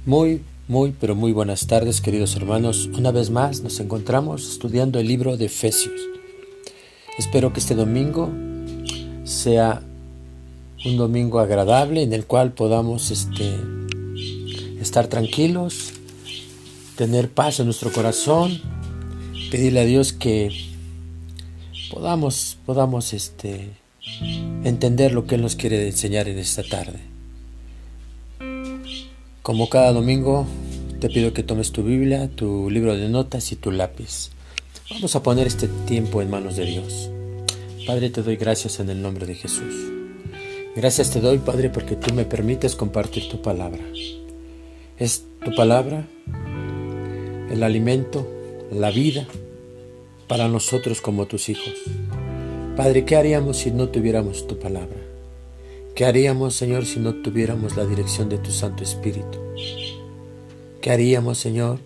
Pero muy buenas tardes, queridos hermanos. Una vez más nos encontramos estudiando el libro de Efesios. Espero que este domingo sea un domingo agradable en el cual podamos estar tranquilos, tener paz en nuestro corazón, pedirle a Dios que podamos entender lo que Él nos quiere enseñar en esta tarde. Como cada domingo, te pido que tomes tu Biblia, tu libro de notas y tu lápiz. Vamos a poner este tiempo en manos de Dios. Padre, te doy gracias en el nombre de Jesús. Gracias te doy, Padre, porque tú me permites compartir tu palabra. Es tu palabra el alimento, la vida para nosotros como tus hijos. Padre, ¿qué haríamos si no tuviéramos tu palabra? ¿Qué haríamos, Señor, si no tuviéramos la dirección de tu Santo Espíritu? ¿Qué haríamos, Señor,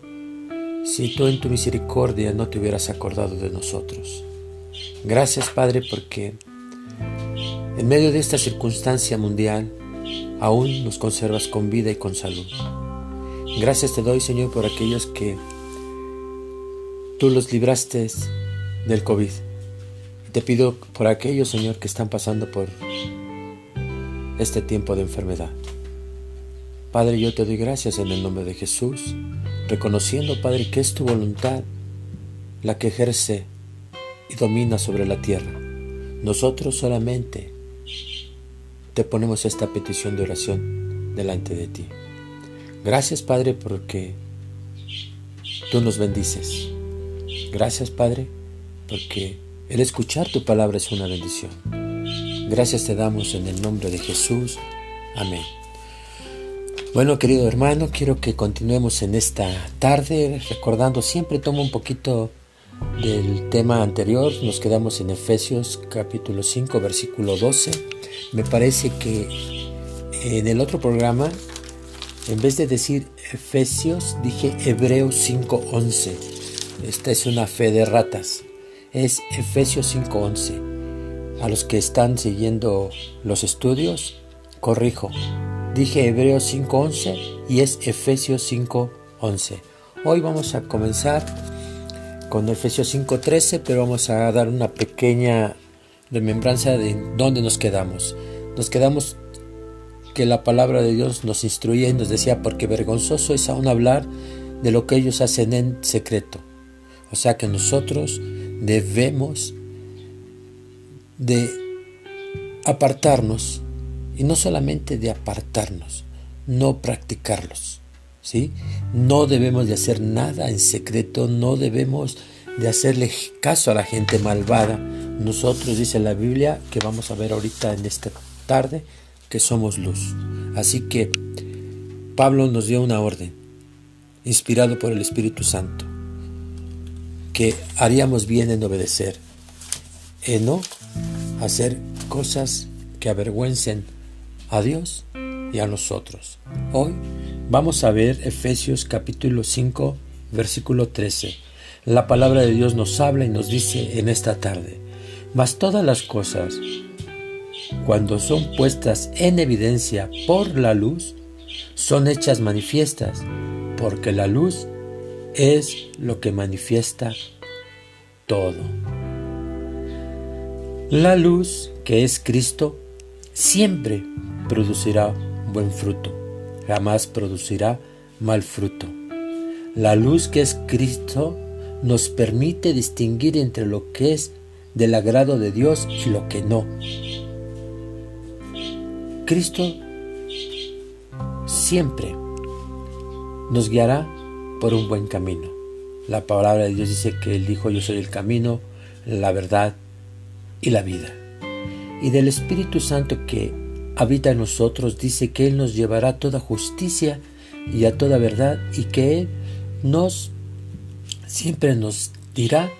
si tú en tu misericordia no te hubieras acordado de nosotros? Gracias, Padre, porque en medio de esta circunstancia mundial aún nos conservas con vida y con salud. Gracias te doy, Señor, por aquellos que tú los libraste del COVID. Y te pido por aquellos, Señor, que están pasando por este tiempo de enfermedad. Padre, yo te doy gracias en el nombre de Jesús, reconociendo, Padre, que es tu voluntad la que ejerce y domina sobre la tierra. Nosotros solamente te ponemos esta petición de oración delante de ti. Gracias, Padre, porque tú nos bendices. Gracias, Padre, porque el escuchar tu palabra es una bendición. Gracias te damos en el nombre de Jesús. Amén. Bueno, querido hermano, quiero que continuemos en esta tarde recordando, siempre tomo un poquito del tema anterior. Nos quedamos en Efesios capítulo 5, versículo 12. Me parece que en el otro programa, en vez de decir Efesios, dije Hebreos 5:11. Esta es una fe de ratas. Es Efesios 5:11. A los que están siguiendo los estudios, corrijo. Dije Hebreos 5:11 y es Efesios 5:11. Hoy vamos a comenzar con Efesios 5:13, pero vamos a dar una pequeña remembranza de dónde nos quedamos. Nos quedamos que la palabra de Dios nos instruía y nos decía, porque vergonzoso es aún hablar de lo que ellos hacen en secreto. O sea que nosotros debemos de apartarnos, y no solamente de apartarnos, no practicarlos, ¿sí? No debemos de hacer nada en secreto, no debemos de hacerle caso a la gente malvada. Nosotros, dice la Biblia, que vamos a ver ahorita en esta tarde, que somos luz. Así que Pablo nos dio una orden, inspirado por el Espíritu Santo, que haríamos bien en obedecer, en no hacer cosas que avergüencen a Dios y a nosotros. Hoy vamos a ver Efesios capítulo 5, versículo 13. La palabra de Dios nos habla y nos dice en esta tarde: mas todas las cosas, cuando son puestas en evidencia por la luz, son hechas manifiestas, porque la luz es lo que manifiesta todo. La luz, que es Cristo, siempre producirá buen fruto, jamás producirá mal fruto. La luz, que es Cristo, nos permite distinguir entre lo que es del agrado de Dios y lo que no. Cristo siempre nos guiará por un buen camino. La palabra de Dios dice que Él dijo: yo soy el camino, la verdad y la vida. Y del Espíritu Santo que habita en nosotros dice que Él nos llevará a toda justicia y a toda verdad, y que Él siempre nos dirá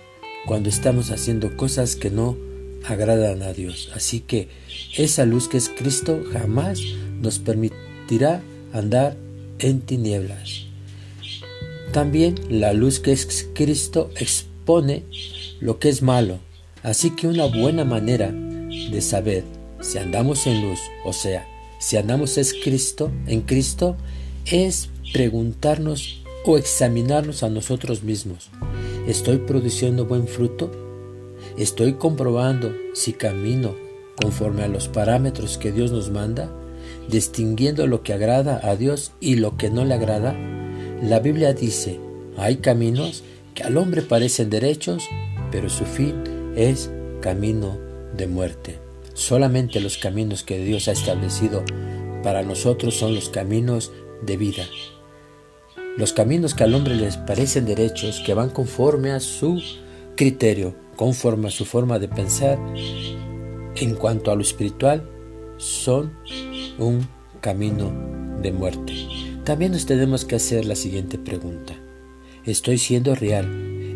cuando estamos haciendo cosas que no agradan a Dios. Así que esa luz, que es Cristo, jamás nos permitirá andar en tinieblas. También la luz, que es Cristo, expone lo que es malo. Así que una buena manera de saber si andamos en luz, o sea, si andamos en Cristo, es preguntarnos o examinarnos a nosotros mismos. ¿Estoy produciendo buen fruto? ¿Estoy comprobando si camino conforme a los parámetros que Dios nos manda, distinguiendo lo que agrada a Dios y lo que no le agrada? La Biblia dice, hay caminos que al hombre parecen derechos, pero su fin es camino de muerte. Solamente los caminos que Dios ha establecido para nosotros son los caminos de vida. Los caminos que al hombre les parecen derechos, que van conforme a su criterio, conforme a su forma de pensar, en cuanto a lo espiritual, son un camino de muerte. También nos tenemos que hacer la siguiente pregunta. ¿Estoy siendo real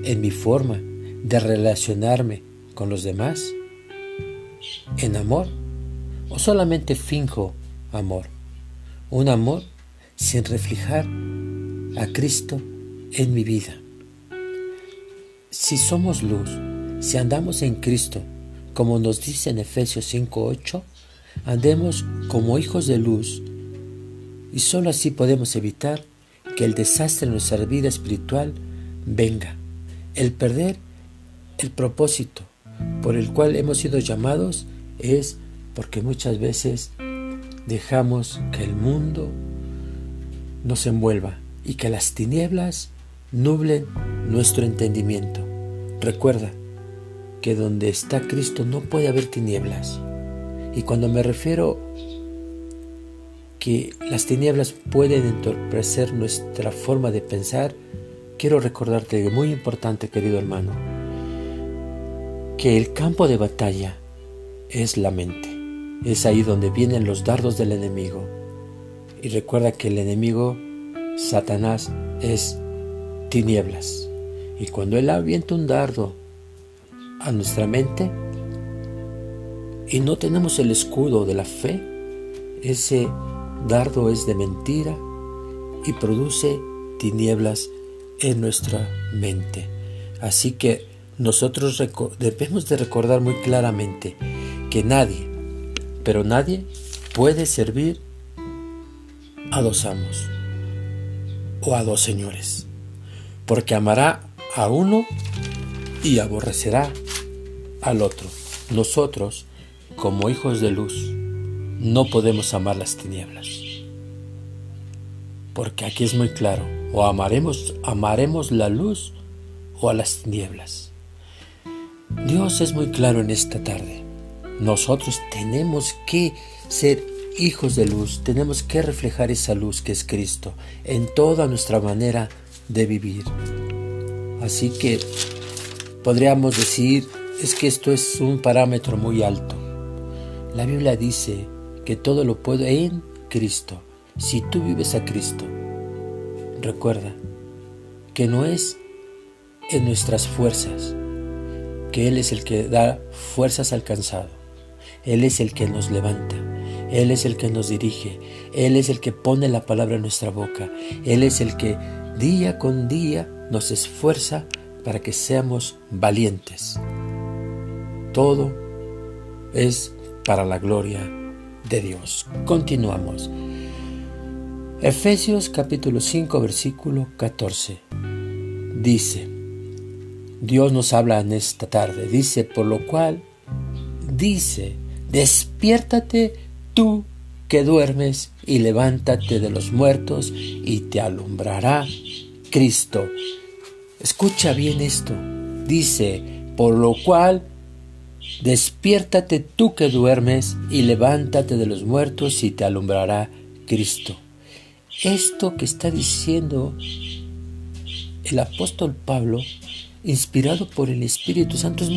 en mi forma de relacionarme con los demás? ¿En amor? ¿O solamente finjo amor? Un amor sin reflejar a Cristo en mi vida. Si somos luz, si andamos en Cristo, como nos dice en Efesios 5:8, andemos como hijos de luz, y solo así podemos evitar que el desastre en nuestra vida espiritual venga, el perder el propósito por el cual hemos sido llamados es porque muchas veces dejamos que el mundo nos envuelva y que las tinieblas nublen nuestro entendimiento. Recuerda que donde está Cristo no puede haber tinieblas. Y cuando me refiero que las tinieblas pueden entorpecer nuestra forma de pensar, quiero recordarte algo muy importante, querido hermano, que el campo de batalla es la mente. Es ahí donde vienen los dardos del enemigo. Y recuerda que el enemigo, Satanás, es tinieblas. Y cuando él avienta un dardo a nuestra mente y no tenemos el escudo de la fe, ese dardo es de mentira y produce tinieblas en nuestra mente. Así que nosotros debemos de recordar muy claramente que nadie, pero nadie puede servir a dos amos o a dos señores, porque amará a uno y aborrecerá al otro. Nosotros, como hijos de luz, no podemos amar las tinieblas, porque aquí es muy claro, o amaremos la luz o a las tinieblas. Dios es muy claro en esta tarde. Nosotros tenemos que ser hijos de luz, tenemos que reflejar esa luz que es Cristo en toda nuestra manera de vivir. Así que podríamos decir, es que esto es un parámetro muy alto. La Biblia dice que todo lo puedo en Cristo. Si tú vives a Cristo, recuerda que no es en nuestras fuerzas, que Él es el que da fuerzas al cansado. Él es el que nos levanta. Él es el que nos dirige. Él es el que pone la palabra en nuestra boca. Él es el que día con día nos esfuerza para que seamos valientes. Todo es para la gloria de Dios. Continuamos. Efesios capítulo 5 versículo 14. Dice, Dios nos habla en esta tarde. Dice, por lo cual, dice, despiértate tú que duermes y levántate de los muertos y te alumbrará Cristo. Escucha bien esto. Dice, por lo cual, despiértate tú que duermes y levántate de los muertos y te alumbrará Cristo. Esto que está diciendo el apóstol Pablo, inspirado por el Espíritu Santo, es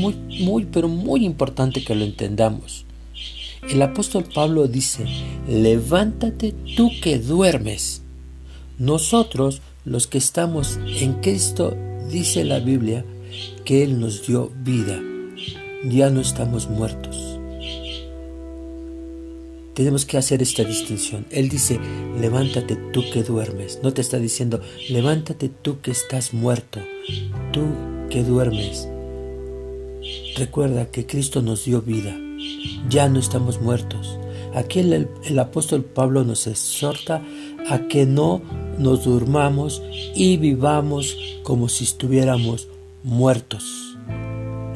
pero muy importante que lo entendamos. El apóstol Pablo dice, levántate tú que duermes. Nosotros, los que estamos en Cristo, dice la Biblia, que Él nos dio vida. Ya no estamos muertos. Tenemos que hacer esta distinción. Él dice, levántate tú que duermes. No te está diciendo, levántate tú que estás muerto, tú que duermes. Recuerda que Cristo nos dio vida. Ya no estamos muertos. Aquí el apóstol Pablo nos exhorta a que no nos durmamos y vivamos como si estuviéramos muertos.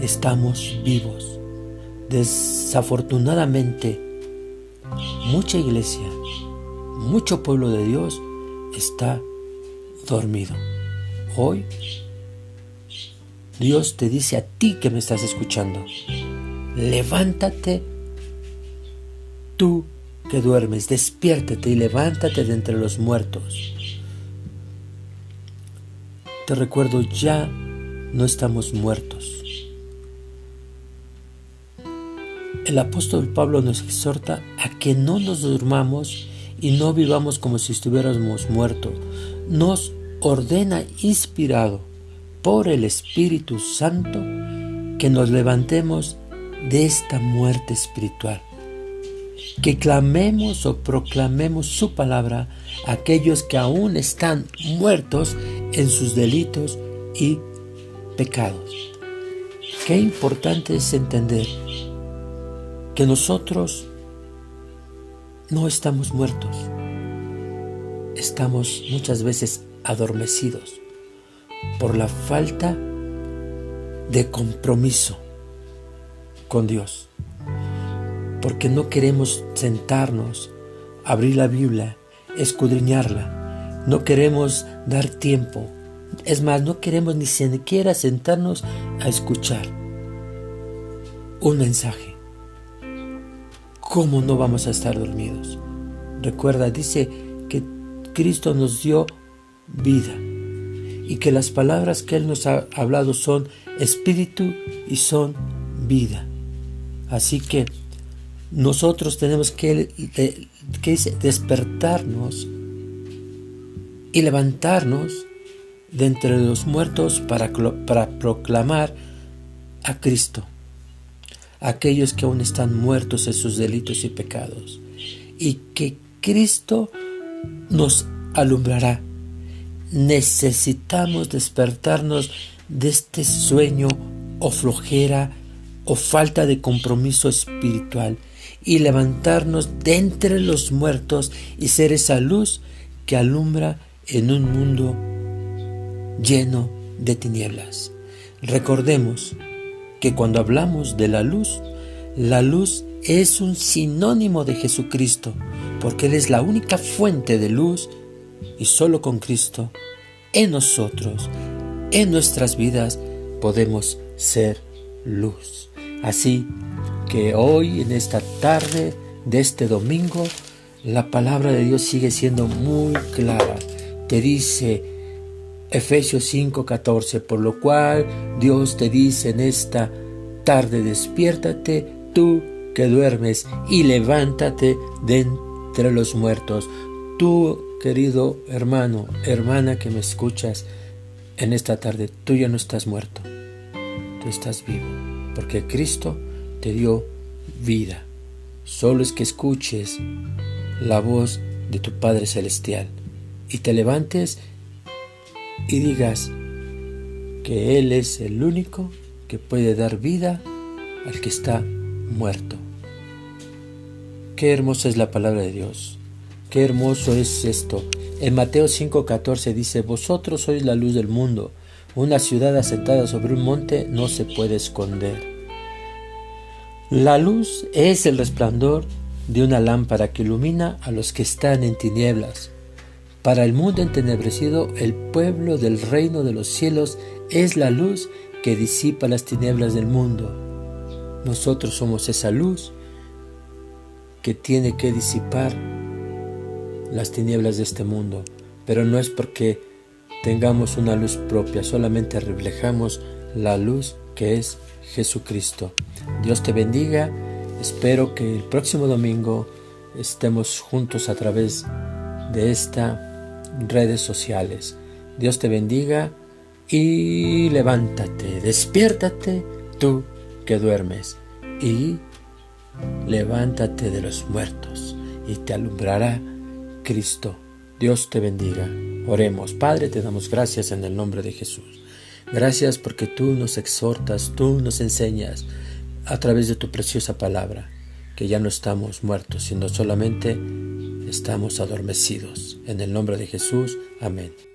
Estamos vivos. Desafortunadamente, mucha iglesia, mucho pueblo de Dios está dormido. Hoy, Dios te dice a ti que me estás escuchando: levántate, tú que duermes, despiértate y levántate de entre los muertos. Te recuerdo, ya no estamos muertos. El apóstol Pablo nos exhorta a que no nos durmamos y no vivamos como si estuviéramos muertos. Nos ordena, inspirado por el Espíritu Santo, que nos levantemos de esta muerte espiritual, que clamemos o proclamemos su palabra a aquellos que aún están muertos en sus delitos y pecados. Qué importante es entender que nosotros no estamos muertos, estamos muchas veces adormecidos por la falta de compromiso con Dios, porque no queremos sentarnos, abrir la Biblia, escudriñarla, no queremos dar tiempo, es más, no queremos ni siquiera sentarnos a escuchar un mensaje. ¿Cómo no vamos a estar dormidos? Recuerda, dice que Cristo nos dio vida y que las palabras que Él nos ha hablado son espíritu y son vida. Así que nosotros tenemos que despertarnos y levantarnos de entre los muertos para proclamar a Cristo, aquellos que aún están muertos en sus delitos y pecados, y que Cristo nos alumbrará. Necesitamos despertarnos de este sueño o flojera o falta de compromiso espiritual y levantarnos de entre los muertos y ser esa luz que alumbra en un mundo lleno de tinieblas. Recordemos que cuando hablamos de la luz es un sinónimo de Jesucristo, porque Él es la única fuente de luz, y solo con Cristo en nosotros, en nuestras vidas, podemos ser luz. Así que hoy, en esta tarde de este domingo, la palabra de Dios sigue siendo muy clara. Te dice Efesios 5:14, por lo cual Dios te dice en esta tarde: despiértate tú que duermes y levántate de entre los muertos. Tú, querido hermano, hermana que me escuchas en esta tarde, tú ya no estás muerto, tú estás vivo, porque Cristo te dio vida. Solo es que escuches la voz de tu Padre Celestial y te levantes y digas que Él es el único que puede dar vida al que está muerto. Qué hermosa es la palabra de Dios, qué hermoso es esto. En Mateo 5:14 dice: vosotros sois la luz del mundo, una ciudad asentada sobre un monte no se puede esconder. La luz es el resplandor de una lámpara que ilumina a los que están en tinieblas. Para el mundo entenebrecido, el pueblo del reino de los cielos es la luz que disipa las tinieblas del mundo. Nosotros somos esa luz que tiene que disipar las tinieblas de este mundo, pero no es porque tengamos una luz propia, solamente reflejamos la luz que es Jesucristo. Dios te bendiga. Espero que el próximo domingo estemos juntos a través de estas redes sociales. Dios te bendiga y levántate, despiértate tú que duermes y levántate de los muertos y te alumbrará Cristo. Dios te bendiga. Oremos. Padre, te damos gracias en el nombre de Jesús. Gracias porque tú nos exhortas, tú nos enseñas a través de tu preciosa palabra que ya no estamos muertos, sino solamente estamos adormecidos. En el nombre de Jesús, amén.